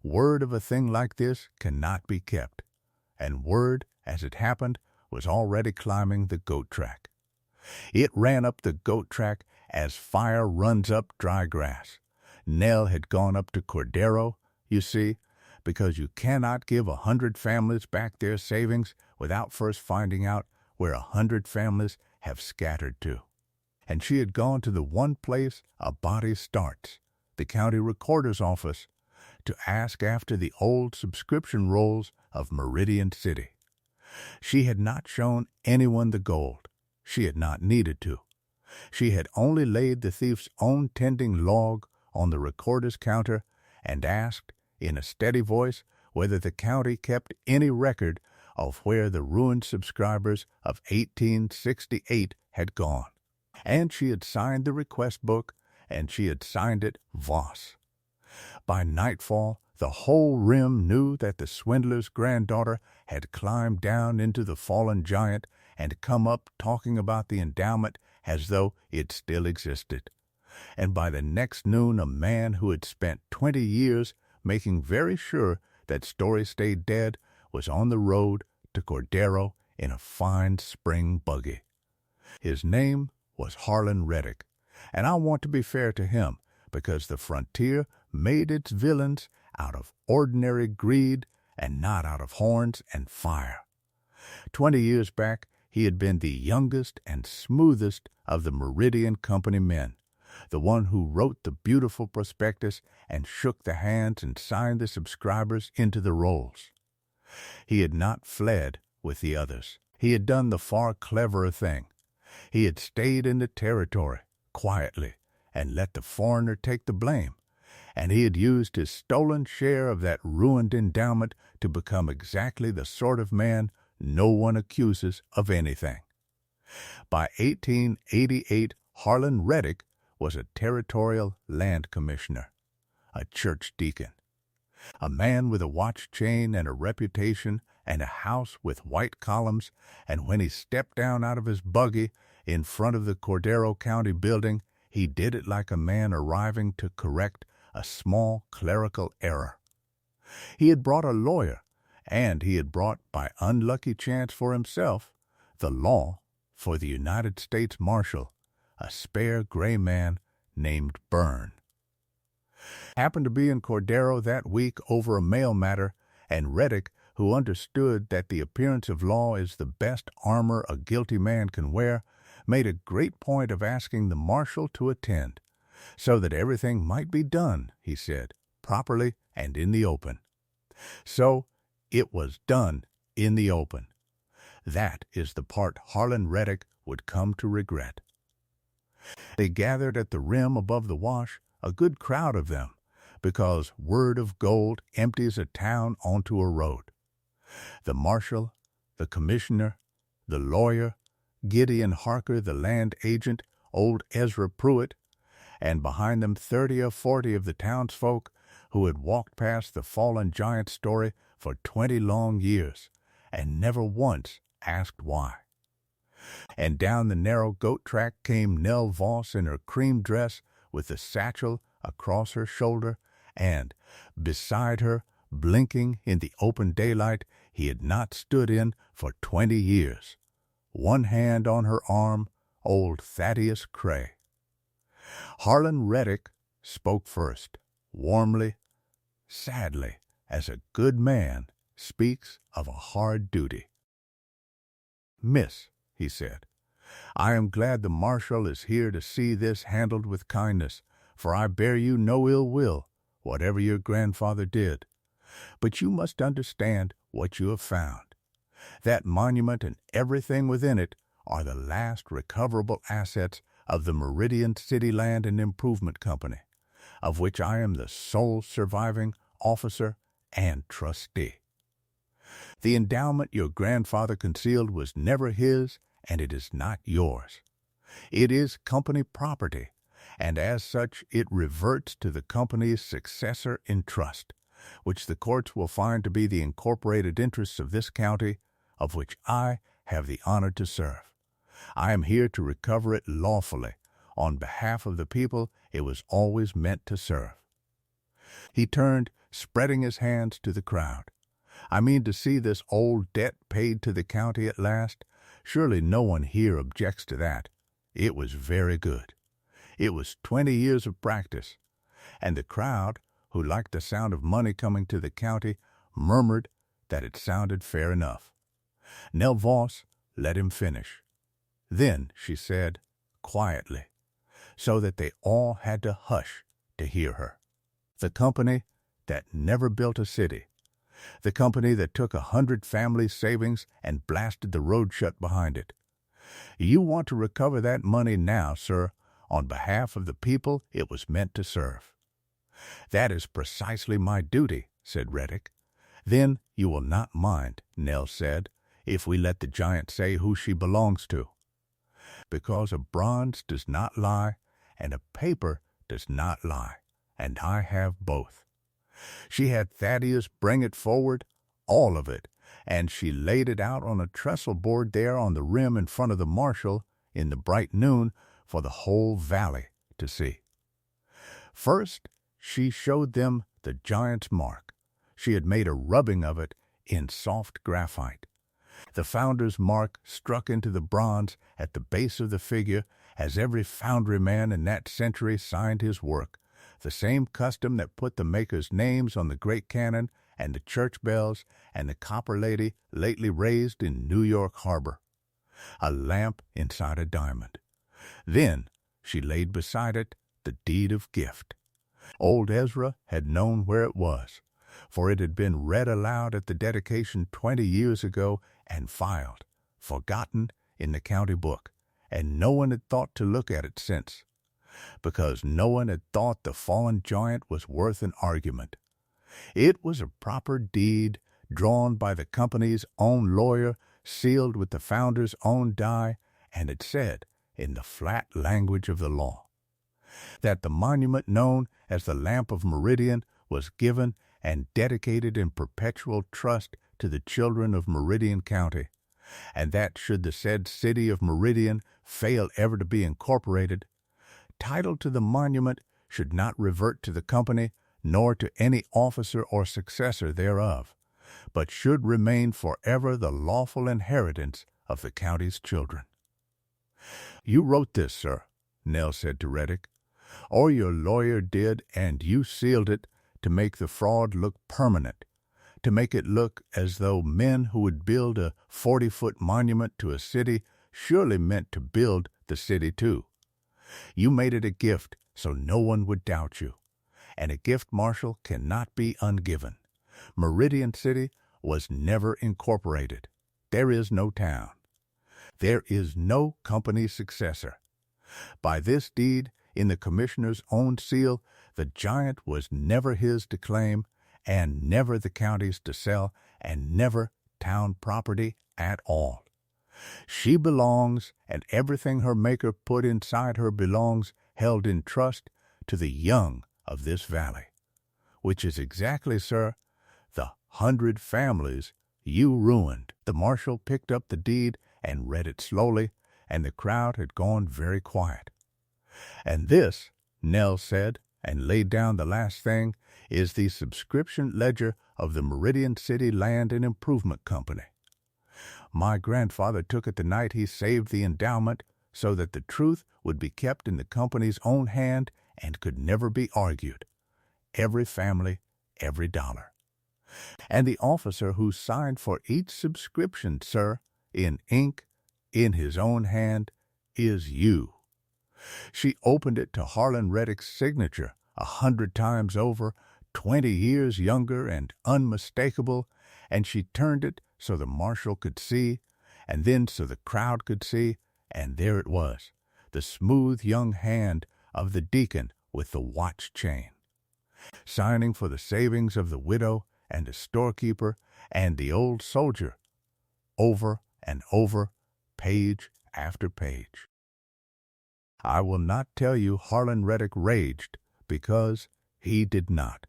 Word of a thing like this cannot be kept, and word, as it happened, was already climbing the goat track. It ran up the goat track as fire runs up dry grass. Nell had gone up to Cordero, you see, because you cannot give 100 families back their savings without first finding out where 100 families have scattered to. And she had gone to the one place a body starts, the county recorder's office, to ask after the old subscription rolls of Meridian City. She had not shown anyone the gold. She had not needed to. She had only laid the thief's own tending log on the recorder's counter and asked, in a steady voice, whether the county kept any record of where the ruined subscribers of 1868 had gone. And she had signed the request book, and she had signed it Voss. By nightfall, the whole rim knew that the swindler's granddaughter had climbed down into the fallen giant and come up talking about the endowment as though it still existed. And by the next noon a man who had spent 20 years making very sure that Story stayed dead was on the road to Cordero in a fine spring buggy. His name was Harlan Reddick, and I want to be fair to him because the frontier made its villains out of ordinary greed and not out of horns and fire. 20 years back, he had been the youngest and smoothest of the Meridian Company men, the one who wrote the beautiful prospectus and shook the hands and signed the subscribers into the rolls. He had not fled with the others. He had done the far cleverer thing. He had stayed in the territory, quietly, and let the foreigner take the blame, and he had used his stolen share of that ruined endowment to become exactly the sort of man no one accuses of anything. By 1888, Harlan Reddick was a territorial land commissioner, a church deacon, a man with a watch chain and a reputation and a house with white columns, and when he stepped down out of his buggy in front of the Cordero County building, he did it like a man arriving to correct a small clerical error. He had brought a lawyer, and he had brought, by unlucky chance for himself, the law for the United States Marshal, a spare gray man named Byrne. Happened to be in Cordero that week over a mail matter, and Reddick, who understood that the appearance of law is the best armor a guilty man can wear, made a great point of asking the marshal to attend, so that everything might be done, he said, properly and in the open. So it was done in the open. That is the part Harlan Reddick would come to regret. They gathered at the rim above the wash, a good crowd of them, because word of gold empties a town onto a road. The marshal, the commissioner, the lawyer, Gideon Harker, the land agent, old Ezra Pruitt, and behind them 30 or 40 of the townsfolk who had walked past the fallen giant story for 20 long years and never once asked why. And down the narrow goat track came Nell Voss in her cream dress with the satchel across her shoulder, and beside her, blinking in the open daylight he had not stood in for 20 years, one hand on her arm, old Thaddeus Cray. Harlan Reddick spoke first, warmly, sadly, as a good man speaks of a hard duty. "Miss," he said, "I am glad the marshal is here to see this handled with kindness, for I bear you no ill will, whatever your grandfather did. But you must understand what you have found. That monument and everything within it are the last recoverable assets of the Meridian City Land and Improvement Company, of which I am the sole surviving officer and trustee. The endowment your grandfather concealed was never his, and it is not yours. It is company property, and as such it reverts to the company's successor in trust, which the courts will find to be the incorporated interests of this county, of which I have the honor to serve. I am here to recover it lawfully, on behalf of the people it was always meant to serve." He turned, spreading his hands to the crowd. "I mean to see this old debt paid to the county at last. Surely no one here objects to that. It was very good. It was 20 years of practice." And the crowd, who liked the sound of money coming to the county, murmured that it sounded fair enough. Nell Voss let him finish. Then she said, quietly, so that they all had to hush to hear her, "The company that never built a city, the company that took 100 families' savings and blasted the road shut behind it. You want to recover that money now, sir, on behalf of the people it was meant to serve." "That is precisely my duty," said Reddick. "Then you will not mind," Nell said, "if we let the giant say who she belongs to. Because a bronze does not lie, and a paper does not lie, and I have both. She had Thaddeus bring it forward, all of it, and she laid it out on a trestle board there on the rim in front of the marshal in the bright noon for the whole valley to see. First, she showed them the giant's mark. She had made a rubbing of it in soft graphite. The founder's mark struck into the bronze at the base of the figure as every foundry man in that century signed his work, the same custom that put the makers' names on the great cannon and the church bells and the copper lady lately raised in New York Harbor. a lamp inside a diamond. Then she laid beside it the deed of gift. Old Ezra had known where it was, for it had been read aloud at the dedication 20 years ago and filed, forgotten, in the county book, and no one had thought to look at it since, because no one had thought the fallen giant was worth an argument. It was a proper deed, drawn by the company's own lawyer, sealed with the founder's own die, and it said, in the flat language of the law, that the monument known as the Lamp of Meridian was given and dedicated in perpetual trust to the children of Meridian County, and that should the said city of Meridian fail ever to be incorporated, title to the monument should not revert to the company nor to any officer or successor thereof, but should remain forever the lawful inheritance of the county's children. "You wrote this, sir," Nell said to Reddick, "or your lawyer did, and you sealed it to make the fraud look permanent, to make it look as though men who would build a 40-foot monument to a city surely meant to build the city too. You made it a gift so no one would doubt you, and a gift, Marshal, cannot be ungiven. Meridian City was never incorporated. There is no town. There is no company successor. By this deed, in the commissioner's own seal, the giant was never his to claim, and never the county's to sell, and never town property at all. She belongs, and everything her Maker put inside her belongs, held in trust, to the young of this valley, which is exactly, sir, the 100 families you ruined." The marshal picked up the deed and read it slowly, and the crowd had gone very quiet. "And this," Nell said, and laid down the last thing, "is the subscription ledger of the Meridian City Land and Improvement Company. My grandfather took it the night he saved the endowment, so that the truth would be kept in the company's own hand and could never be argued. Every family, every dollar. And the officer who signed for each subscription, sir, in ink, in his own hand, is you." She opened it to Harlan Reddick's signature 100 times over, 20 years younger and unmistakable, and she turned it so the marshal could see, and then so the crowd could see, and there it was, the smooth young hand of the deacon with the watch chain, signing for the savings of the widow and the storekeeper and the old soldier, over and over, page after page. I will not tell you Harlan Reddick raged, because he did not.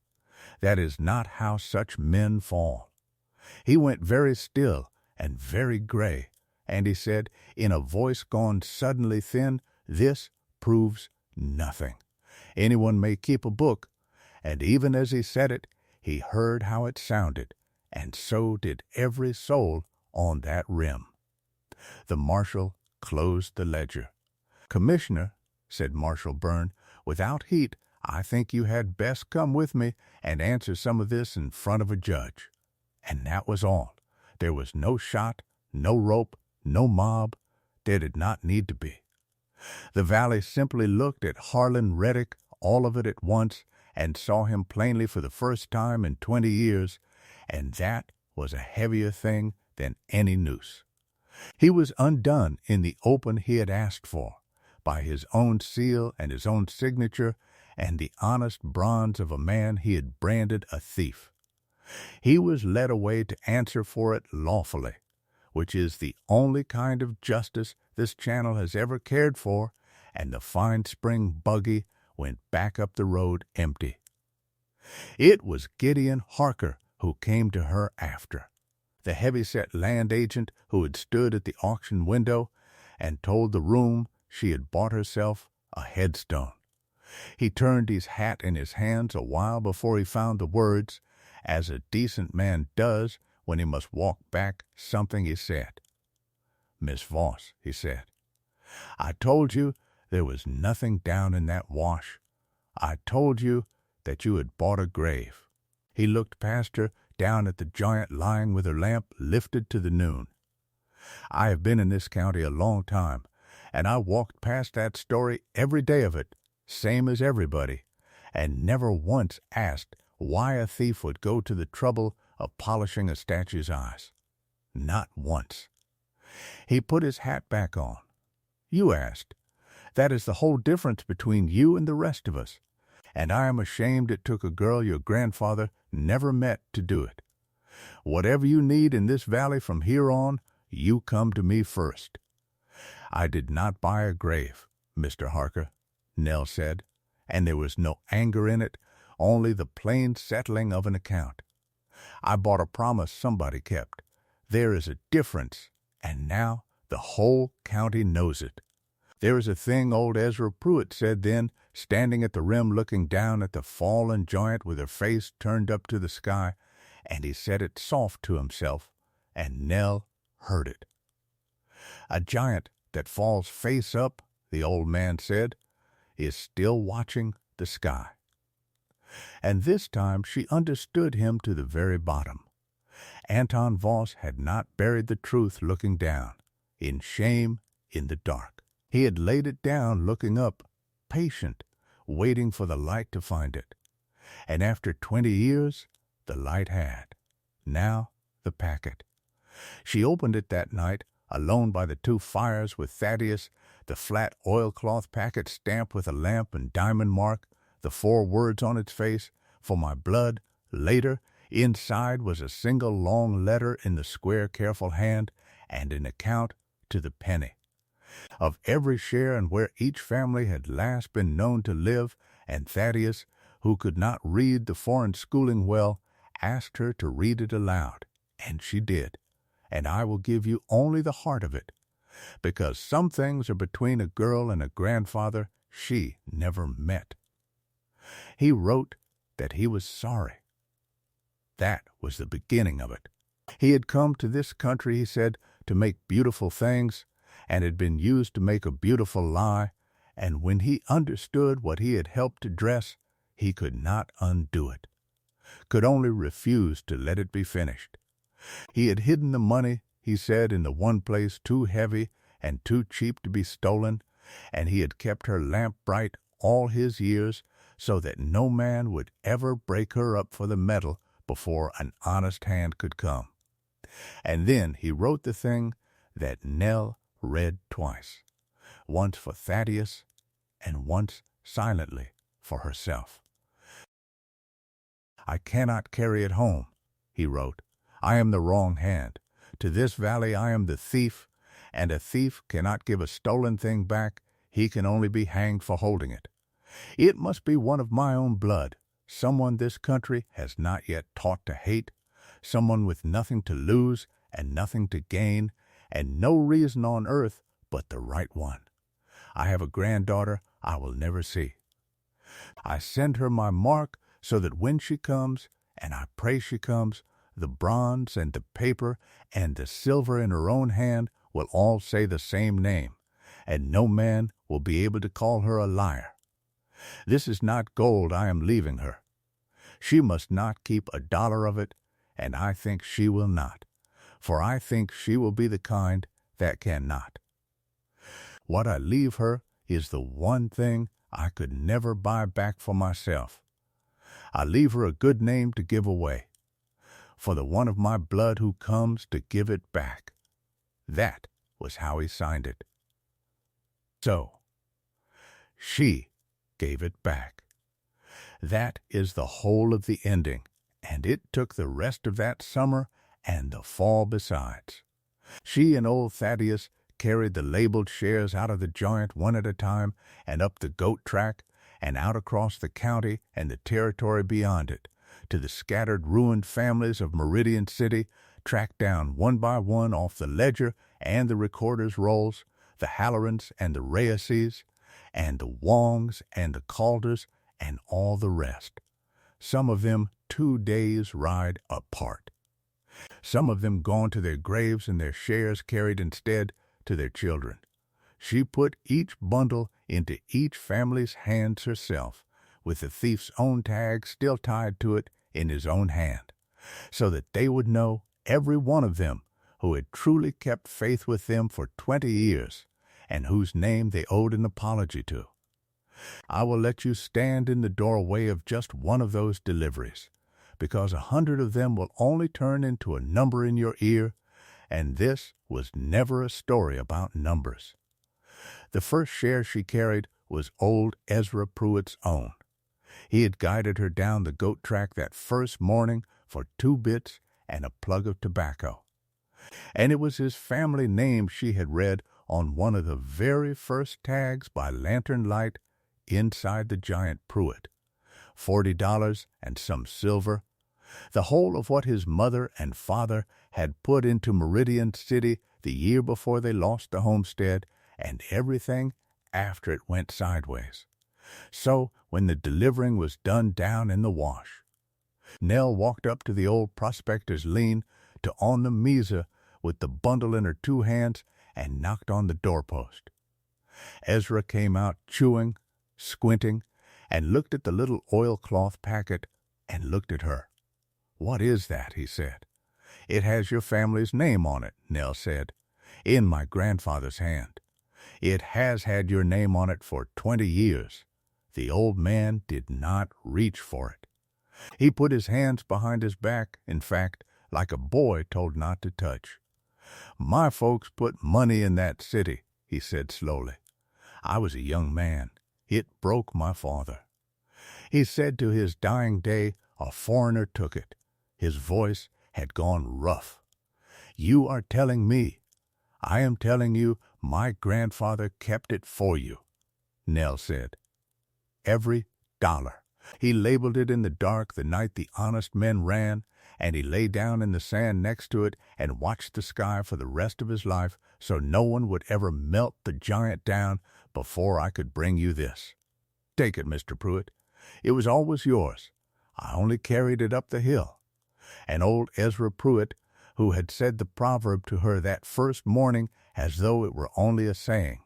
That is not how such men fall. He went very still and very gray, and he said, in a voice gone suddenly thin, "This proves nothing. Anyone may keep a book," and even as he said it, he heard how it sounded, and so did every soul on that rim. The marshal closed the ledger. "Commissioner," said Marshal Byrne, "without heat, I think you had best come with me and answer some of this in front of a judge." And that was all. There was no shot, no rope, no mob. There did not need to be. The valley simply looked at Harlan Reddick, all of it at once, and saw him plainly for the first time in 20 years, and that was a heavier thing than any noose. He was undone in the open he had asked for, by his own seal and his own signature, and the honest bronze of a man he had branded a thief. He was led away to answer for it lawfully, which is the only kind of justice this channel has ever cared for, and the fine spring buggy went back up the road empty. It was Gideon Harker who came to her after, the heavy-set land agent who had stood at the auction window and told the room she had bought herself a headstone. He turned his hat in his hands a while before he found the words, as a decent man does when he must walk back something he said. "Miss Voss," he said, "I told you there was nothing down in that wash. I told you that you had bought a grave." He looked past her, down at the giant lying with her lamp lifted to the noon. I have been in this county a long time, and I walked past that story every day of it, same as everybody, and never once asked why a thief would go to the trouble of polishing a statue's eyes. Not once. He put his hat back on. You asked. That is the whole difference between you and the rest of us, and I am ashamed it took a girl your grandfather never met to do it. Whatever you need in this valley from here on, you come to me first. I did not buy a grave, Mr. Harker, Nell said, and there was no anger in it, only the plain settling of an account. I bought a promise somebody kept. There is a difference, and now the whole county knows it. There is a thing old Ezra Pruitt said then, standing at the rim looking down at the fallen giant with her face turned up to the sky, and he said it soft to himself, and Nell heard it. A giant that falls face up, the old man said, is still watching the sky. And this time she understood him to the very bottom. Anton Voss had not buried the truth looking down, in shame, in the dark. He had laid it down looking up, patient, waiting for the light to find it. And after 20 years, the light had. Now, the packet. She opened it that night, alone by the 2 fires with Thaddeus, the flat oilcloth packet stamped with a lamp and diamond mark, the 4 words on its face, "For my blood." Later, inside was a single long letter in the square, careful hand, and an account to the penny of every share and where each family had last been known to live, and Thaddeus, who could not read the foreign schooling well, asked her to read it aloud, and she did. And I will give you only the heart of it, because some things are between a girl and a grandfather she never met. He wrote that he was sorry. That was the beginning of it. He had come to this country, he said, to make beautiful things, and had been used to make a beautiful lie, and when he understood what he had helped to dress, he could not undo it, could only refuse to let it be finished. He had hidden the money, he said, in the one place too heavy and too cheap to be stolen, and he had kept her lamp bright all his years so that no man would ever break her up for the metal before an honest hand could come. And then he wrote the thing that Nell read twice, once for Thaddeus and once silently for herself. I cannot carry it home, he wrote. I am the wrong hand. To this valley I am the thief, and a thief cannot give a stolen thing back. He can only be hanged for holding it. It must be one of my own blood, someone this country has not yet taught to hate, someone with nothing to lose and nothing to gain, and no reason on earth but the right one. I have a granddaughter I will never see. I send her my mark so that when she comes, and I pray she comes, the bronze and the paper and the silver in her own hand will all say the same name, and no man will be able to call her a liar. This is not gold I am leaving her. She must not keep $1 of it, and I think she will not, for I think she will be the kind that cannot. What I leave her is the one thing I could never buy back for myself. I leave her a good name to give away, for the one of my blood who comes to give it back. That was how he signed it. So, she gave it back. That is the whole of the ending, and it took the rest of that summer and the fall besides. She and old Thaddeus carried the labeled shares out of the joint one at a time and up the goat track and out across the county and the territory beyond it, to the scattered ruined families of Meridian City, tracked down one by one off the ledger and the recorder's rolls, the Hallorans and the Reyeses, and the Wongs and the Calders, and all the rest. Some of them 2 days' ride apart. Some of them gone to their graves and their shares carried instead to their children. She put each bundle into each family's hands herself, with the thief's own tag still tied to it in his own hand, so that they would know, every one of them, who had truly kept faith with them for 20 years, and whose name they owed an apology to. I will let you stand in the doorway of just one of those deliveries, because 100 of them will only turn into a number in your ear, and this was never a story about numbers. The first share she carried was old Ezra Pruitt's own. He had guided her down the goat track that first morning for 2 bits and a plug of tobacco. And it was his family name she had read on one of the very first tags by lantern light inside the giant Pruitt. $40 and some silver, the whole of what his mother and father had put into Meridian City the year before they lost the homestead, and everything after it went sideways. So, when the delivering was done down in the wash, Nell walked up to the old prospector's lean to on the mesa with the bundle in her 2 hands and knocked on the doorpost. Ezra came out chewing, squinting, and looked at the little oilcloth packet and looked at her. "What is that?" he said. "It has your family's name on it," Nell said, "in my grandfather's hand. It has had your name on it for 20 years. The old man did not reach for it. He put his hands behind his back, in fact, like a boy told not to touch. My folks put money in that city," he said slowly. "I was a young man. It broke my father. He said to his dying day a foreigner took it. His voice had gone rough. You are telling me. I am telling you my grandfather kept it for you," Nell said. "Every dollar. He labeled it in the dark the night the honest men ran, and he lay down in the sand next to it and watched the sky for the rest of his life so no one would ever melt the giant down before I could bring you this. Take it, Mr. Pruitt. It was always yours. I only carried it up the hill." And old Ezra Pruitt, who had said the proverb to her that first morning as though it were only a saying,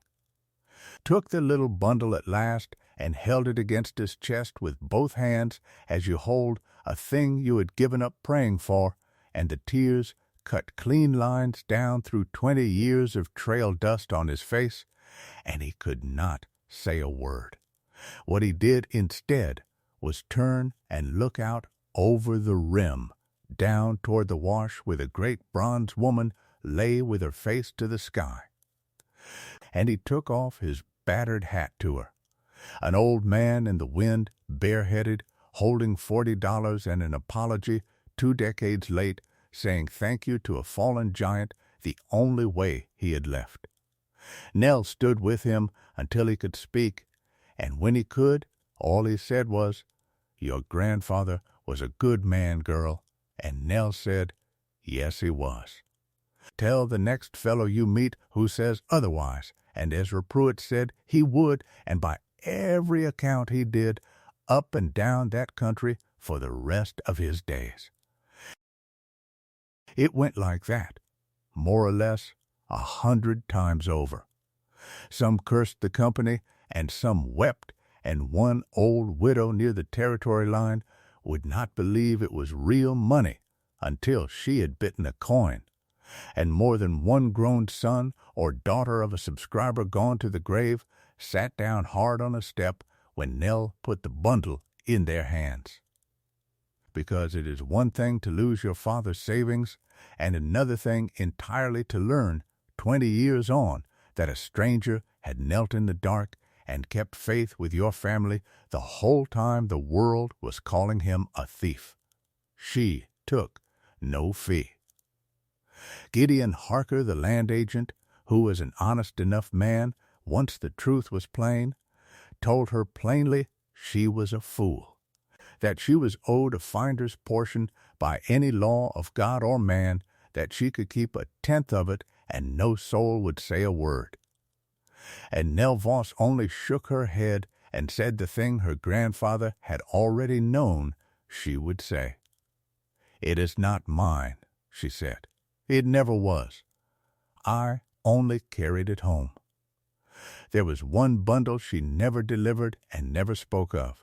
took the little bundle at last and held it against his chest with both hands as you hold a thing you had given up praying for, and the tears cut clean lines down through 20 years of trail dust on his face, and he could not say a word. What he did instead was turn and look out over the rim, down toward the wash where the great bronze woman lay with her face to the sky. And he took off his battered hat to her, an old man in the wind, bareheaded, holding $40 and an apology 2 decades late, saying thank you to a fallen giant the only way he had left. Nell stood with him until he could speak, and when he could, all he said was, "Your grandfather was a good man, girl," and Nell said, "Yes, he was. Tell the next fellow you meet who says otherwise," and Ezra Pruitt said he would, and by every account he did, up and down that country for the rest of his days. It went like that, more or less 100 times over. Some cursed the company, and some wept, and one old widow near the territory line would not believe it was real money until she had bitten a coin, and more than one grown son or daughter of a subscriber gone to the grave sat down hard on a step when Nell put the bundle in their hands. Because it is one thing to lose your father's savings, and another thing entirely to learn 20 years on that a stranger had knelt in the dark and kept faith with your family the whole time the world was calling him a thief. She took no fee. Gideon Harker, the land agent, who was an honest enough man once the truth was plain, told her plainly she was a fool, that she was owed a finder's portion by any law of God or man, that she could keep 1/10 of it and no soul would say a word. And Nell Voss only shook her head and said the thing her grandfather had already known she would say. "It is not mine," she said. "It never was. I only carried it home." There was one bundle she never delivered and never spoke of.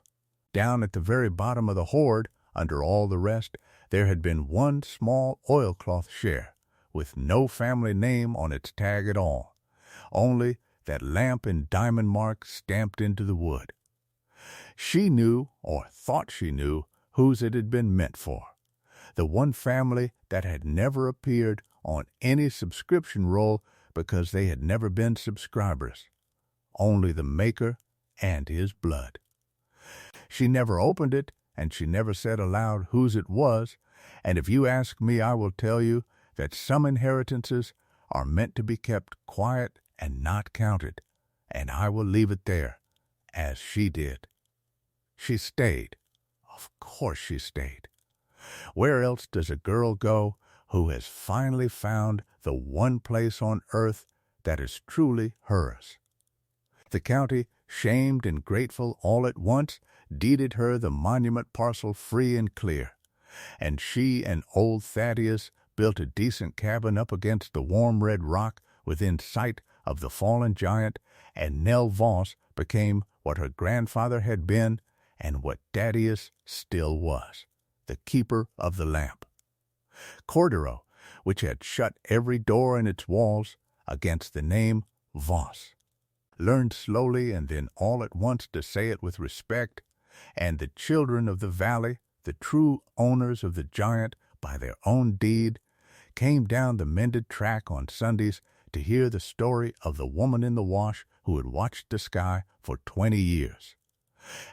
Down at the very bottom of the hoard, under all the rest, there had been one small oilcloth share, with no family name on its tag at all, only that lamp and diamond mark stamped into the wood. She knew, or thought she knew, whose it had been meant for. The one family that had never appeared on any subscription roll because they had never been subscribers. Only the Maker and his blood. She never opened it, and she never said aloud whose it was, and if you ask me, I will tell you that some inheritances are meant to be kept quiet and not counted, and I will leave it there, as she did. She stayed. Of course she stayed. Where else does a girl go who has finally found the one place on earth that is truly hers? The county, shamed and grateful all at once, deeded her the monument parcel free and clear, and she and old Thaddeus built a decent cabin up against the warm red rock within sight of the fallen giant, and Nell Voss became what her grandfather had been and what Thaddeus still was, the keeper of the lamp. Cordero, which had shut every door in its walls against the name Voss, learned slowly and then all at once to say it with respect, and the children of the valley, the true owners of the giant by their own deed, came down the mended track on Sundays to hear the story of the woman in the wash who had watched the sky for 20 years.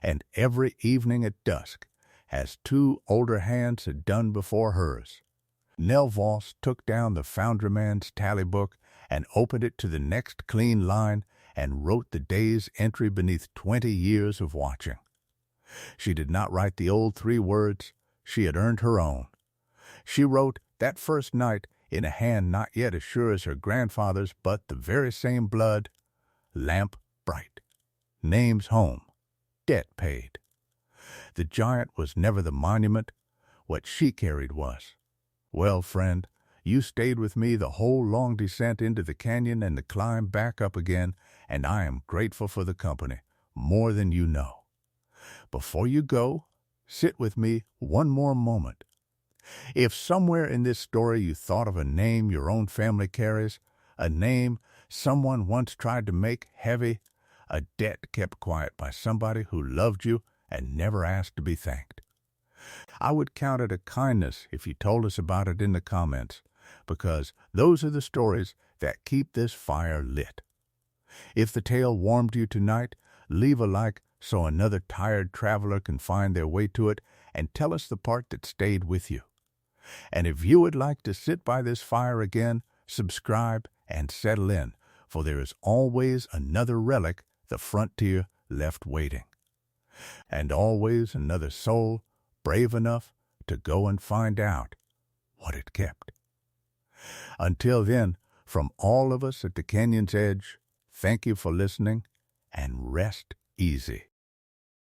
And every evening at dusk, as two older hands had done before hers, Nell Voss took down the foundryman's tally book and opened it to the next clean line and wrote the day's entry beneath 20 years of watching. She did not write the old 3 words. She had earned her own. She wrote that first night in a hand not yet as sure as her grandfather's, but the very same blood, lamp bright, name's home, debt paid. The giant was never the monument. What she carried was. Well, friend, you stayed with me the whole long descent into the canyon and the climb back up again, and I am grateful for the company, more than you know. Before you go, sit with me one more moment. If somewhere in this story you thought of a name your own family carries, a name someone once tried to make heavy, a debt kept quiet by somebody who loved you and never asked to be thanked, I would count it a kindness if you told us about it in the comments, because those are the stories that keep this fire lit. If the tale warmed you tonight, leave a like so another tired traveler can find their way to it, and tell us the part that stayed with you. And if you would like to sit by this fire again, subscribe and settle in, for there is always another relic the frontier left waiting, and always another soul brave enough to go and find out what it kept. Until then, from all of us at the canyon's edge, thank you for listening, and rest easy.